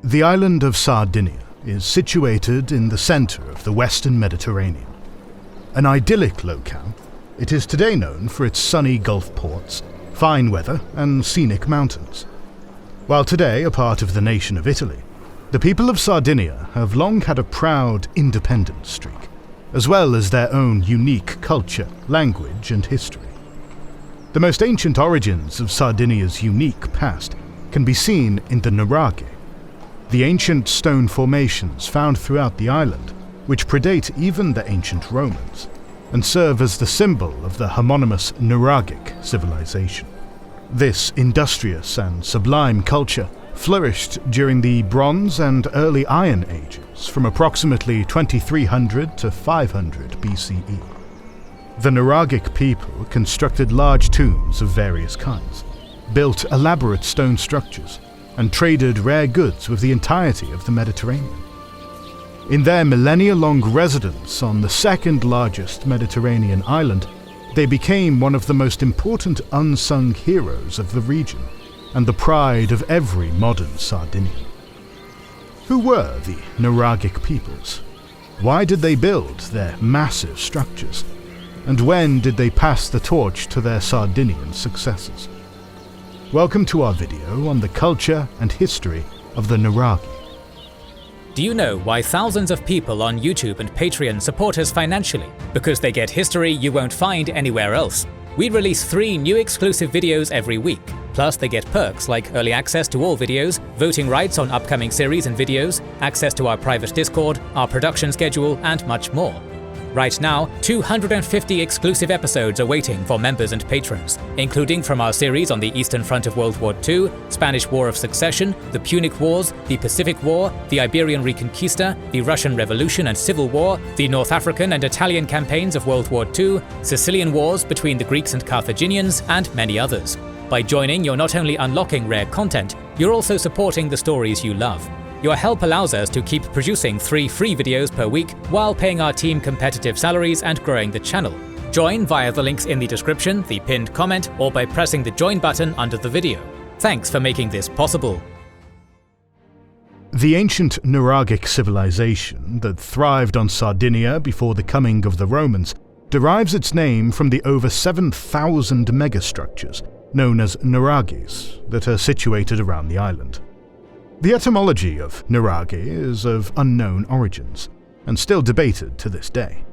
The island of Sardinia is situated in the center of the western Mediterranean. An idyllic locale, it is today known for its sunny Gulf ports, fine weather, and scenic mountains. While today a part of the nation of Italy, the people of Sardinia have long had a proud independence streak, as well as their own unique culture, language, and history. The most ancient origins of Sardinia's unique past can be seen in the Nuraghe, the ancient stone formations found throughout the island, which predate even the ancient Romans, and serve as the symbol of the homonymous Nuragic civilization. This industrious and sublime culture flourished during the Bronze and Early Iron Ages from approximately 2300 to 500 BCE. The Nuragic people constructed large tombs of various kinds, built elaborate stone structures, and traded rare goods with the entirety of the Mediterranean. In their millennia-long residence on the second largest Mediterranean island, they became one of the most important unsung heroes of the region, and the pride of every modern Sardinian. Who were the Nuragic peoples? Why did they build their massive structures? And when did they pass the torch to their Sardinian successors? Welcome to our video on the culture and history of the Nuraghi. Do you know why thousands of people on YouTube and Patreon support us financially? Because they get history you won't find anywhere else. We release 3 new exclusive videos every week. Plus, they get perks like early access to all videos, voting rights on upcoming series and videos, access to our private Discord, our production schedule, and much more. Right now, 250 exclusive episodes are waiting for members and patrons, including from our series on the Eastern Front of World War II, Spanish War of Succession, the Punic Wars, the Pacific War, the Iberian Reconquista, the Russian Revolution and Civil War, the North African and Italian campaigns of World War II, Sicilian Wars between the Greeks and Carthaginians, and many others. By joining, you're not only unlocking rare content, you're also supporting the stories you love. Your help allows us to keep producing 3 free videos per week while paying our team competitive salaries and growing the channel. Join via the links in the description, the pinned comment, or by pressing the join button under the video. Thanks for making this possible. The ancient Nuragic civilization that thrived on Sardinia before the coming of the Romans derives its name from the over 7,000 megastructures known as Nuraghis that are situated around the island. The etymology of Nuraghe is of unknown origins, and still debated to this day.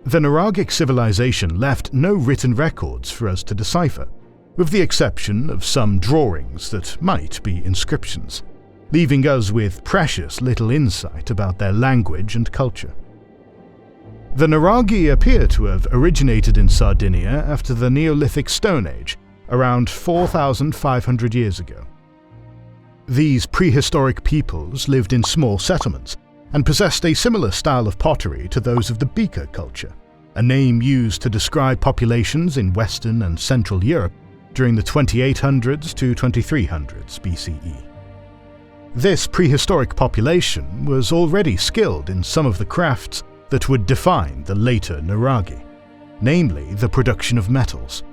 The Nuragic civilization left no written records for us to decipher, with the exception of some drawings that might be inscriptions, leaving us with precious little insight about their language and culture. The Nuraghi appear to have originated in Sardinia after the Neolithic Stone Age, around 4,500 years ago. These prehistoric peoples lived in small settlements and possessed a similar style of pottery to those of the Beaker culture, a name used to describe populations in Western and Central Europe during the 2800s to 2300s BCE. This prehistoric population was already skilled in some of the crafts that would define the later Nuraghi, namely the production of metals.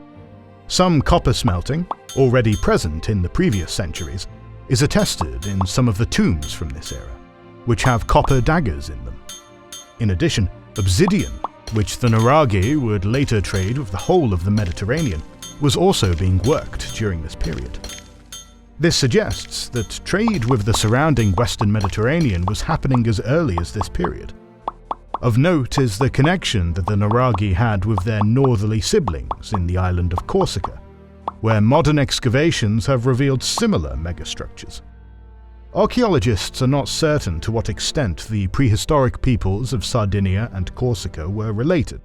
Some copper smelting, already present in the previous centuries, is attested in some of the tombs from this era, which have copper daggers in them. In addition, obsidian, which the Nuraghi would later trade with the whole of the Mediterranean, was also being worked during this period. This suggests that trade with the surrounding Western Mediterranean was happening as early as this period. Of note is the connection that the Nuraghi had with their northerly siblings in the island of Corsica, where modern excavations have revealed similar megastructures. Archaeologists are not certain to what extent the prehistoric peoples of Sardinia and Corsica were related,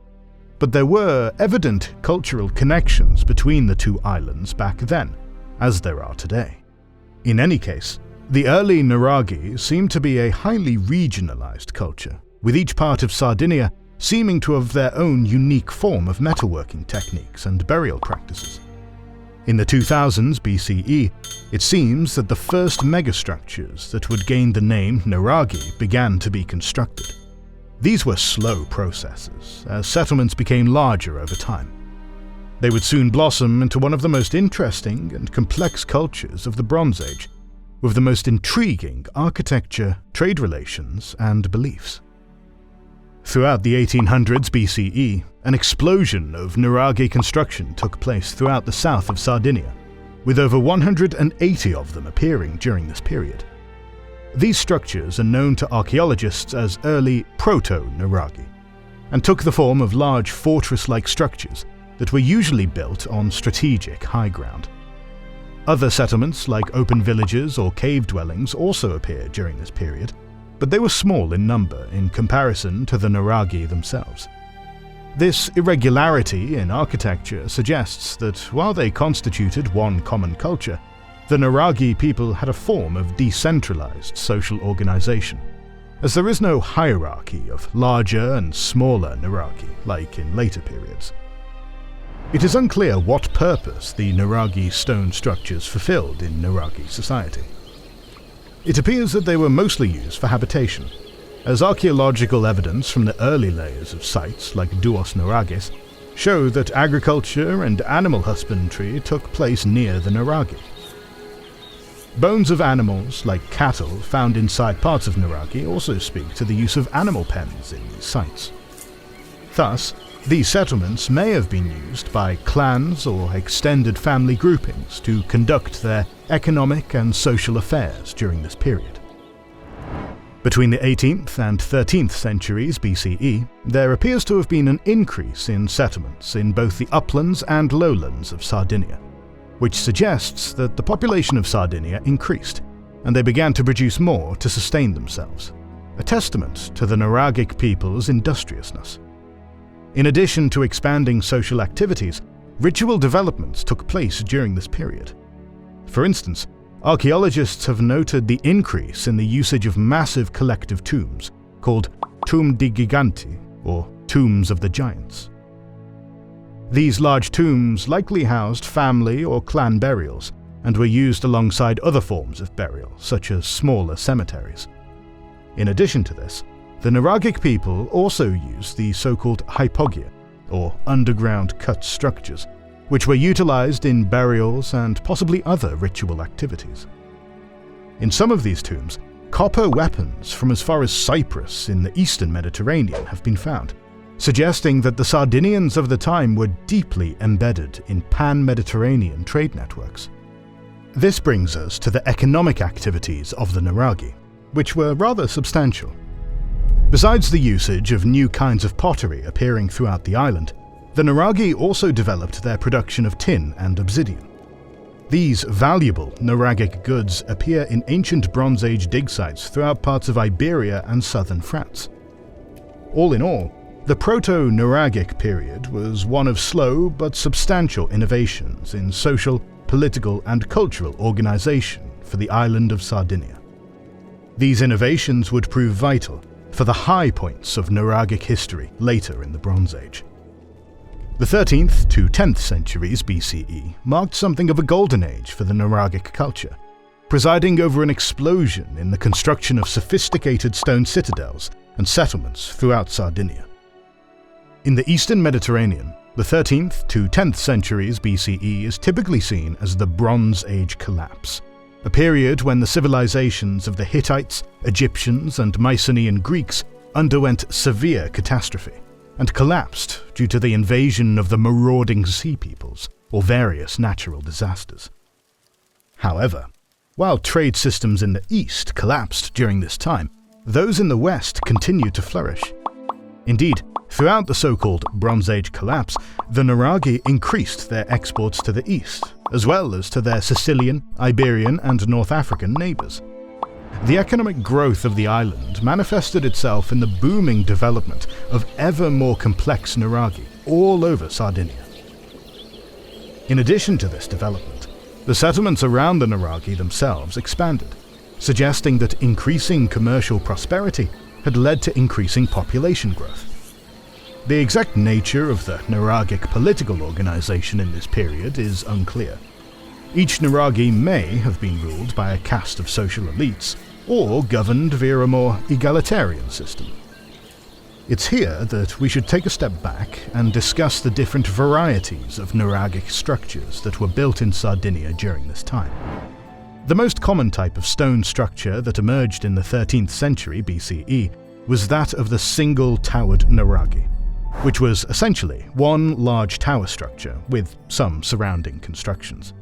but there were evident cultural connections between the two islands back then, as there are today. In any case, the early Nuraghi seem to be a highly regionalized culture, with each part of Sardinia seeming to have their own unique form of metalworking techniques and burial practices. In the 2000s BCE, it seems that the first megastructures that would gain the name Nuraghi began to be constructed. These were slow processes, as settlements became larger over time. They would soon blossom into one of the most interesting and complex cultures of the Bronze Age, with the most intriguing architecture, trade relations, and beliefs. Throughout the 1800s BCE, an explosion of Nuraghe construction took place throughout the south of Sardinia, with over 180 of them appearing during this period. These structures are known to archaeologists as early Proto-Nuraghi, and took the form of large fortress-like structures that were usually built on strategic high ground. Other settlements like open villages or cave dwellings also appeared during this period, but they were small in number in comparison to the Nuraghi themselves. This irregularity in architecture suggests that while they constituted one common culture, the Nuraghi people had a form of decentralized social organization, as there is no hierarchy of larger and smaller Nuraghi like in later periods. It is unclear what purpose the Nuraghi stone structures fulfilled in Nuraghi society. It appears that they were mostly used for habitation, as archaeological evidence from the early layers of sites like Duos Nuraghis show that agriculture and animal husbandry took place near the Nuraghi. Bones of animals, like cattle, found inside parts of Nuraghi also speak to the use of animal pens in these sites. Thus, these settlements may have been used by clans or extended family groupings to conduct their economic and social affairs during this period. Between the 18th and 13th centuries BCE, there appears to have been an increase in settlements in both the uplands and lowlands of Sardinia, which suggests that the population of Sardinia increased, and they began to produce more to sustain themselves, a testament to the Nuragic people's industriousness. In addition to expanding social activities, ritual developments took place during this period. For instance, archaeologists have noted the increase in the usage of massive collective tombs, called Tum di Giganti, or Tombs of the Giants. These large tombs likely housed family or clan burials, and were used alongside other forms of burial, such as smaller cemeteries. In addition to this, the Nuragic people also used the so-called hypogia, or underground cut structures, which were utilized in burials and possibly other ritual activities. In some of these tombs, copper weapons from as far as Cyprus in the eastern Mediterranean have been found, suggesting that the Sardinians of the time were deeply embedded in pan-Mediterranean trade networks. This brings us to the economic activities of the Nuraghi, which were rather substantial. Besides the usage of new kinds of pottery appearing throughout the island, the Nuraghi also developed their production of tin and obsidian. These valuable Nuragic goods appear in ancient Bronze Age dig sites throughout parts of Iberia and southern France. All in all, the Proto-Nuragic period was one of slow but substantial innovations in social, political, and cultural organization for the island of Sardinia. These innovations would prove vital for the high points of Nuragic history later in the Bronze Age. The 13th to 10th centuries BCE marked something of a golden age for the Nuragic culture, presiding over an explosion in the construction of sophisticated stone citadels and settlements throughout Sardinia. In the eastern Mediterranean, the 13th to 10th centuries BCE is typically seen as the Bronze Age collapse, a period when the civilizations of the Hittites, Egyptians, and Mycenaean Greeks underwent severe catastrophe and collapsed due to the invasion of the marauding sea peoples or various natural disasters. However, while trade systems in the east collapsed during this time, those in the west continued to flourish. Indeed, throughout the so-called Bronze Age collapse, the Nuraghi increased their exports to the east, as well as to their Sicilian, Iberian, and North African neighbors. The economic growth of the island manifested itself in the booming development of ever more complex Nuraghi all over Sardinia. In addition to this development, the settlements around the Nuraghi themselves expanded, suggesting that increasing commercial prosperity had led to increasing population growth. The exact nature of the Nuragic political organization in this period is unclear. Each Nuraghi may have been ruled by a caste of social elites, or governed via a more egalitarian system. It's here that we should take a step back and discuss the different varieties of Nuragic structures that were built in Sardinia during this time. The most common type of stone structure that emerged in the 13th century BCE was that of the single-towered Nuraghe, which was essentially one large tower structure with some surrounding constructions.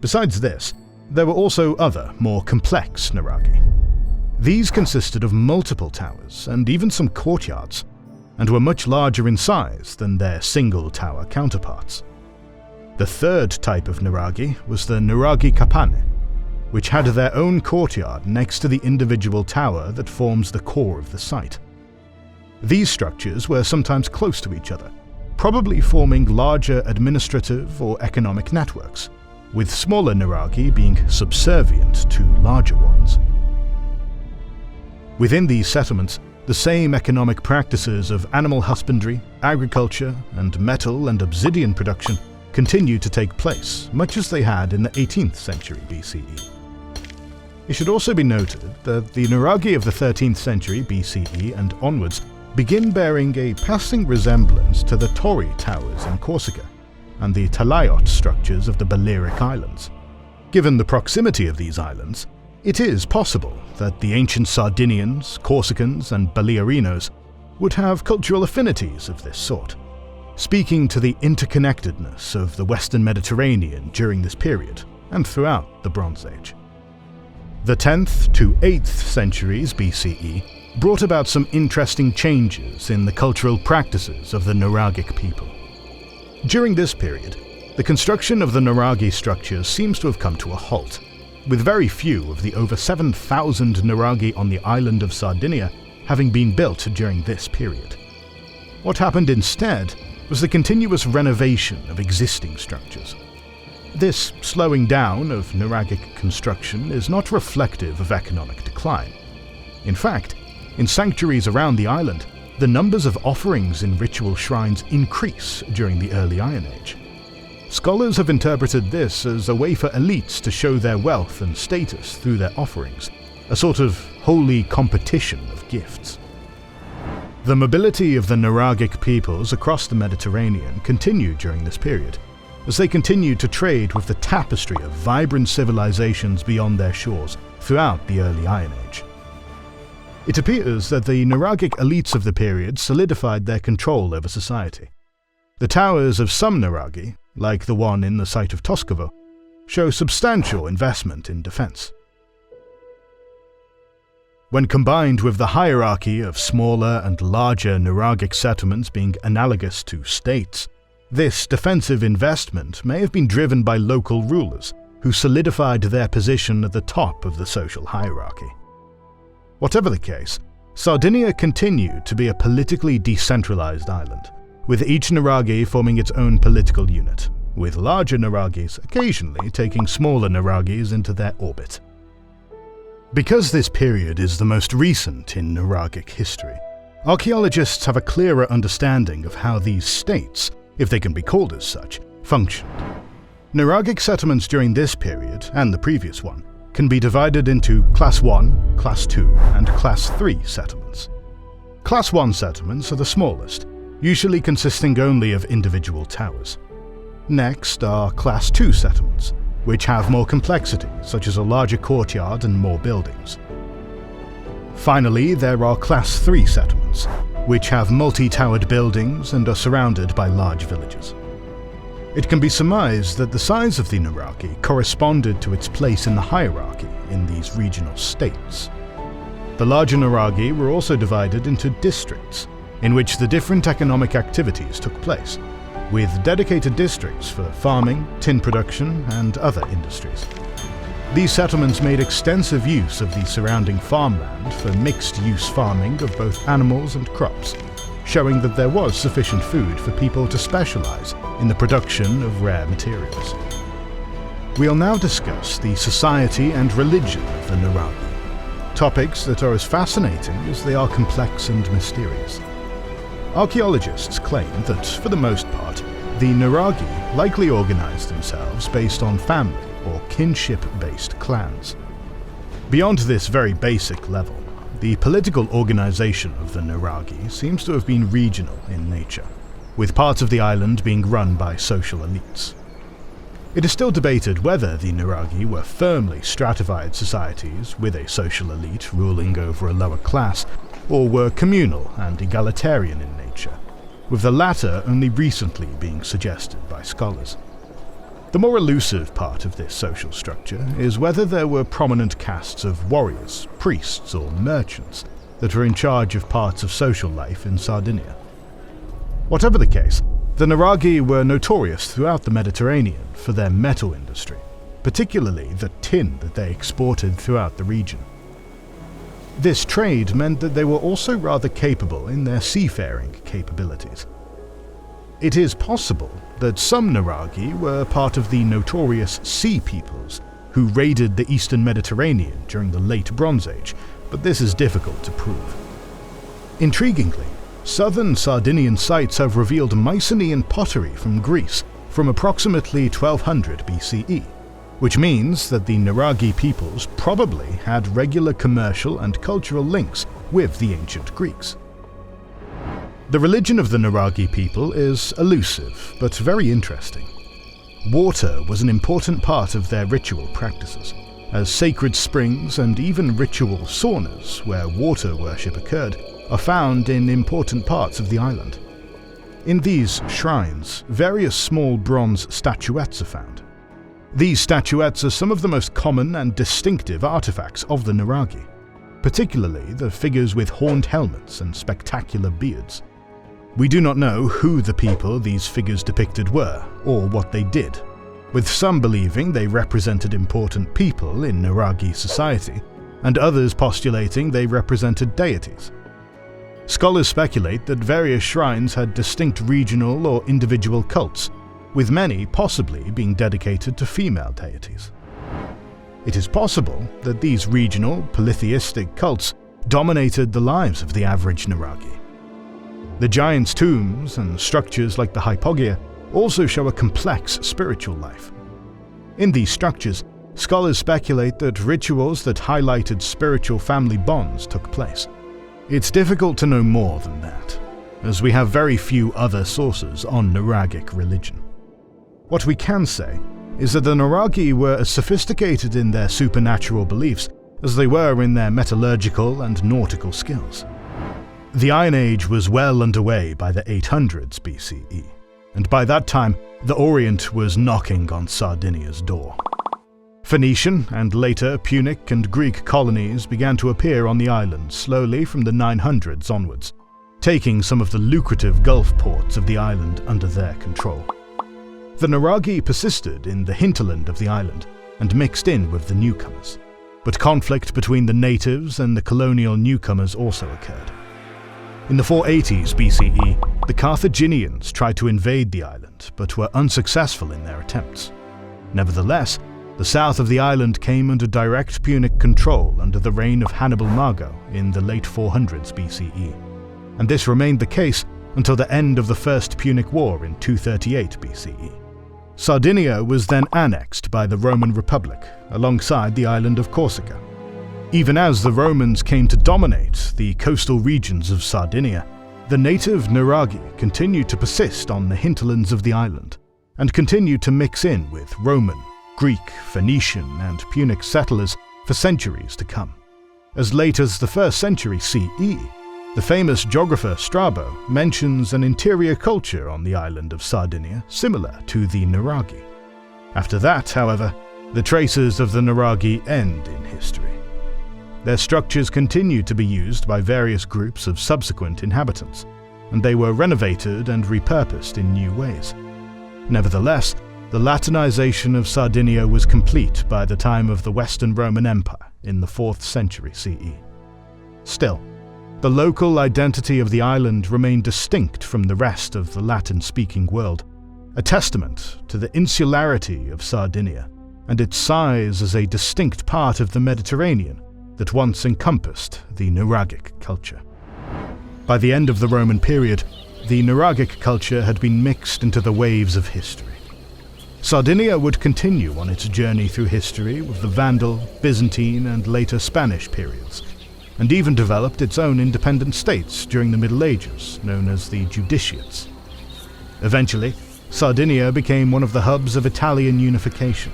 Besides this, there were also other, more complex Nuraghe. These consisted of multiple towers and even some courtyards, and were much larger in size than their single-tower counterparts. The third type of Nuraghe was the Nuraghi Kapane, which had their own courtyard next to the individual tower that forms the core of the site. These structures were sometimes close to each other, probably forming larger administrative or economic networks, with smaller Nuraghe being subservient to larger ones. Within these settlements, the same economic practices of animal husbandry, agriculture, and metal and obsidian production continued to take place, much as they had in the 18th century BCE. It should also be noted that the Nuraghe of the 13th century BCE and onwards begin bearing a passing resemblance to the Tori towers in Corsica and the Talayot structures of the Balearic Islands. Given the proximity of these islands, it is possible that the ancient Sardinians, Corsicans, and Balearinos would have cultural affinities of this sort, speaking to the interconnectedness of the Western Mediterranean during this period and throughout the Bronze Age. The 10th to 8th centuries BCE brought about some interesting changes in the cultural practices of the Nuragic people. During this period, the construction of the Nuraghe structures seems to have come to a halt, with very few of the over 7,000 Nuraghe on the island of Sardinia having been built during this period. What happened instead was the continuous renovation of existing structures. This slowing down of Nuragic construction is not reflective of economic decline. In fact, in sanctuaries around the island, the numbers of offerings in ritual shrines increase during the early Iron Age. Scholars have interpreted this as a way for elites to show their wealth and status through their offerings, a sort of holy competition of gifts. The mobility of the Nuragic peoples across the Mediterranean continued during this period, as they continued to trade with the tapestry of vibrant civilizations beyond their shores throughout the early Iron Age. It appears that the Nuragic elites of the period solidified their control over society. The towers of some Nuraghe, like the one in the site of Toscovo, show substantial investment in defense. When combined with the hierarchy of smaller and larger Nuragic settlements being analogous to states, this defensive investment may have been driven by local rulers who solidified their position at the top of the social hierarchy. Whatever the case, Sardinia continued to be a politically decentralized island, with each Nuraghe forming its own political unit, with larger Nuraghes occasionally taking smaller Nuraghes into their orbit. Because this period is the most recent in Nuragic history, archaeologists have a clearer understanding of how these states, if they can be called as such, functioned. Nuragic settlements during this period, and the previous one, can be divided into Class 1, Class 2, and Class 3 settlements. Class 1 settlements are the smallest, usually consisting only of individual towers. Next are Class 2 settlements, which have more complexity, such as a larger courtyard and more buildings. Finally, there are Class 3 settlements, which have multi-towered buildings and are surrounded by large villages. It can be surmised that the size of the Nuraghe corresponded to its place in the hierarchy in these regional states. The larger Nuraghe were also divided into districts, in which the different economic activities took place, with dedicated districts for farming, tin production, and other industries. These settlements made extensive use of the surrounding farmland for mixed-use farming of both animals and crops, showing that there was sufficient food for people to specialize in the production of rare materials. We'll now discuss the society and religion of the Nuraghe, topics that are as fascinating as they are complex and mysterious. Archaeologists claim that, for the most part, the Nuraghe likely organized themselves based on family or kinship-based clans. Beyond this very basic level, the political organization of the Nuraghe seems to have been regional in nature, with parts of the island being run by social elites. It is still debated whether the Nuraghi were firmly stratified societies with a social elite ruling over a lower class, or were communal and egalitarian in nature, with the latter only recently being suggested by scholars. The more elusive part of this social structure is whether there were prominent castes of warriors, priests, or merchants that were in charge of parts of social life in Sardinia. Whatever the case, the Nuraghi were notorious throughout the Mediterranean for their metal industry, particularly the tin that they exported throughout the region. This trade meant that they were also rather capable in their seafaring capabilities. It is possible that some Nuraghi were part of the notorious Sea Peoples who raided the eastern Mediterranean during the Late Bronze Age, but this is difficult to prove. Intriguingly, southern Sardinian sites have revealed Mycenaean pottery from Greece from approximately 1200 BCE, which means that the Nuraghi peoples probably had regular commercial and cultural links with the ancient Greeks. The religion of the Nuraghi people is elusive, but very interesting. Water was an important part of their ritual practices, as sacred springs and even ritual saunas where water worship occurred are found in important parts of the island. In these shrines, various small bronze statuettes are found. These statuettes are some of the most common and distinctive artifacts of the Nuraghi, particularly the figures with horned helmets and spectacular beards. We do not know who the people these figures depicted were, or what they did, with some believing they represented important people in Nuraghi society, and others postulating they represented deities. Scholars speculate that various shrines had distinct regional or individual cults, with many possibly being dedicated to female deities. It is possible that these regional, polytheistic cults dominated the lives of the average Nuraghi. The giants' tombs and structures like the hypogea also show a complex spiritual life. In these structures, scholars speculate that rituals that highlighted spiritual family bonds took place. It's difficult to know more than that, as we have very few other sources on Nuragic religion. What we can say is that the Nuraghi were as sophisticated in their supernatural beliefs as they were in their metallurgical and nautical skills. The Iron Age was well underway by the 800s BCE, and by that time the Orient was knocking on Sardinia's door. Phoenician and later Punic and Greek colonies began to appear on the island slowly from the 900s onwards, taking some of the lucrative Gulf ports of the island under their control. The Nuraghi persisted in the hinterland of the island and mixed in with the newcomers, but conflict between the natives and the colonial newcomers also occurred. In the 480s BCE, the Carthaginians tried to invade the island, but were unsuccessful in their attempts. Nevertheless, the south of the island came under direct Punic control under the reign of Hannibal Mago in the late 400s BCE, and this remained the case until the end of the First Punic War in 238 BCE. Sardinia was then annexed by the Roman Republic, alongside the island of Corsica. Even as the Romans came to dominate the coastal regions of Sardinia, the native Nuraghi continued to persist on the hinterlands of the island, and continued to mix in with Roman, Greek, Phoenician, and Punic settlers for centuries to come. As late as the 1st century CE, the famous geographer Strabo mentions an interior culture on the island of Sardinia similar to the Nuraghi. After that, however, the traces of the Nuraghi end in history. Their structures continued to be used by various groups of subsequent inhabitants, and they were renovated and repurposed in new ways. Nevertheless, the Latinization of Sardinia was complete by the time of the Western Roman Empire in the 4th century CE. Still, the local identity of the island remained distinct from the rest of the Latin-speaking world, a testament to the insularity of Sardinia and its size as a distinct part of the Mediterranean that once encompassed the Nuragic culture. By the end of the Roman period, the Nuragic culture had been mixed into the waves of history. Sardinia would continue on its journey through history with the Vandal, Byzantine, and later Spanish periods, and even developed its own independent states during the Middle Ages, known as the Judiciates. Eventually, Sardinia became one of the hubs of Italian unification,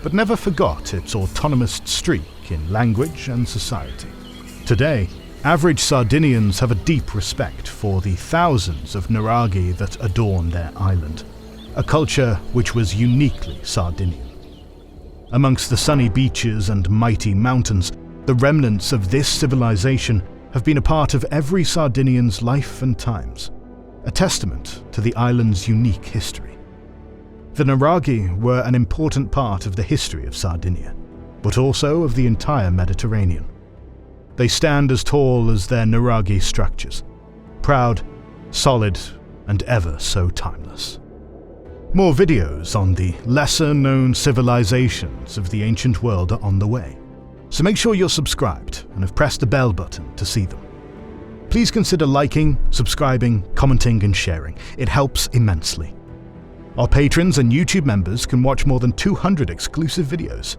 but never forgot its autonomous streak in language and society. Today, average Sardinians have a deep respect for the thousands of Nuraghi that adorn their island, a culture which was uniquely Sardinian. Amongst the sunny beaches and mighty mountains, the remnants of this civilization have been a part of every Sardinian's life and times, a testament to the island's unique history. The Nuraghi were an important part of the history of Sardinia, but also of the entire Mediterranean. They stand as tall as their Nuraghi structures, proud, solid, and ever so timeless. More videos on the lesser-known civilizations of the ancient world are on the way, so make sure you're subscribed and have pressed the bell button to see them. Please consider liking, subscribing, commenting, and sharing. It helps immensely. Our patrons and YouTube members can watch more than 200 exclusive videos.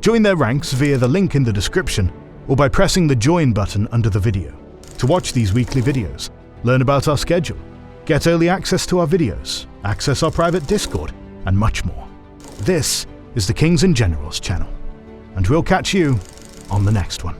Join their ranks via the link in the description or by pressing the join button under the video to watch these weekly videos, learn about our schedule, get early access to our videos, access our private Discord, and much more. This is the Kings and Generals channel, and we'll catch you on the next one.